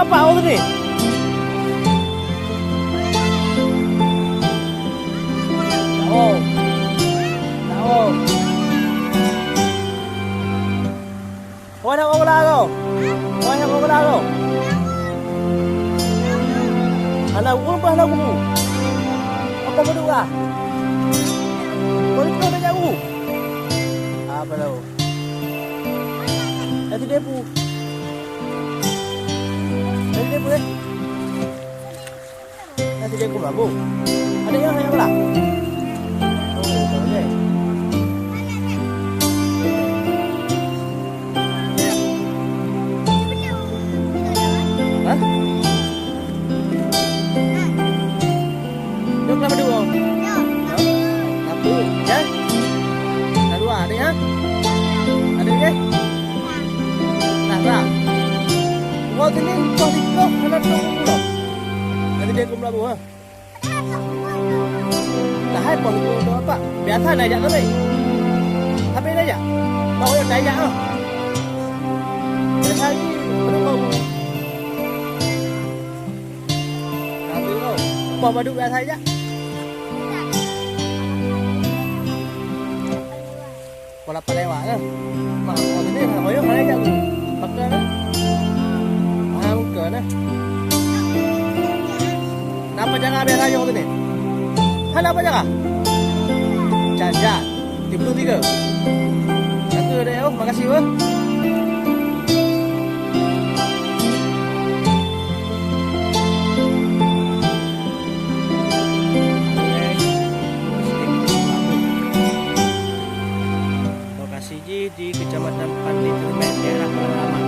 apa awak ni? Tahu. Tahu. Kau nak bola tu? Kau nak bola tu? Anak guru apa anak guru? Apa berdua kah? Boleh kau jauh? Apa tahu? Nanti depu. Nanti depu deh. Nanti depu babu. Ada yang apa? Oh, boleh. Hah? Duduk lama dulu. Satu, ya? Dua, ada ya? Ada ya? Nah, kau sini, kau di kau, mana tu kau? Nanti dia kumpul apa? Dah hai pun tu apa? Biasa naik tu ni. Tapi naik. Kau yang naik ah. Biasa ni berapa? Nanti kau, kau badu biasa aja. Bola palewa kan? Mak kau sini, kau yang naik aku. Pakai kan? Mahal ke kan? Napa jangan biasa aja kau sini? Hal apa jangan? Cacat. 33. Satu deh, oh, makasih bang. Lokasi di Kecamatan Pantai Cermet, daerah Pengalaman.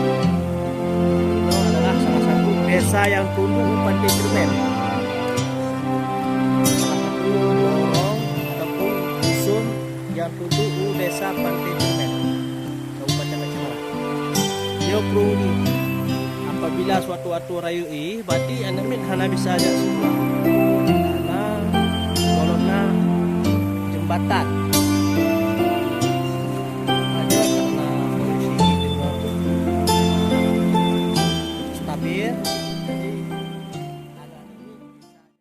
Itu adalah salah satu desa yang tunduk Pantai Cermet. Yang tunduk desa Pantai Cermet, Kabupaten Aceh Barat. Dia perlu ni. Apabila suatu raya berarti anak min hana bisa ajak semua. Karena kolona jembatan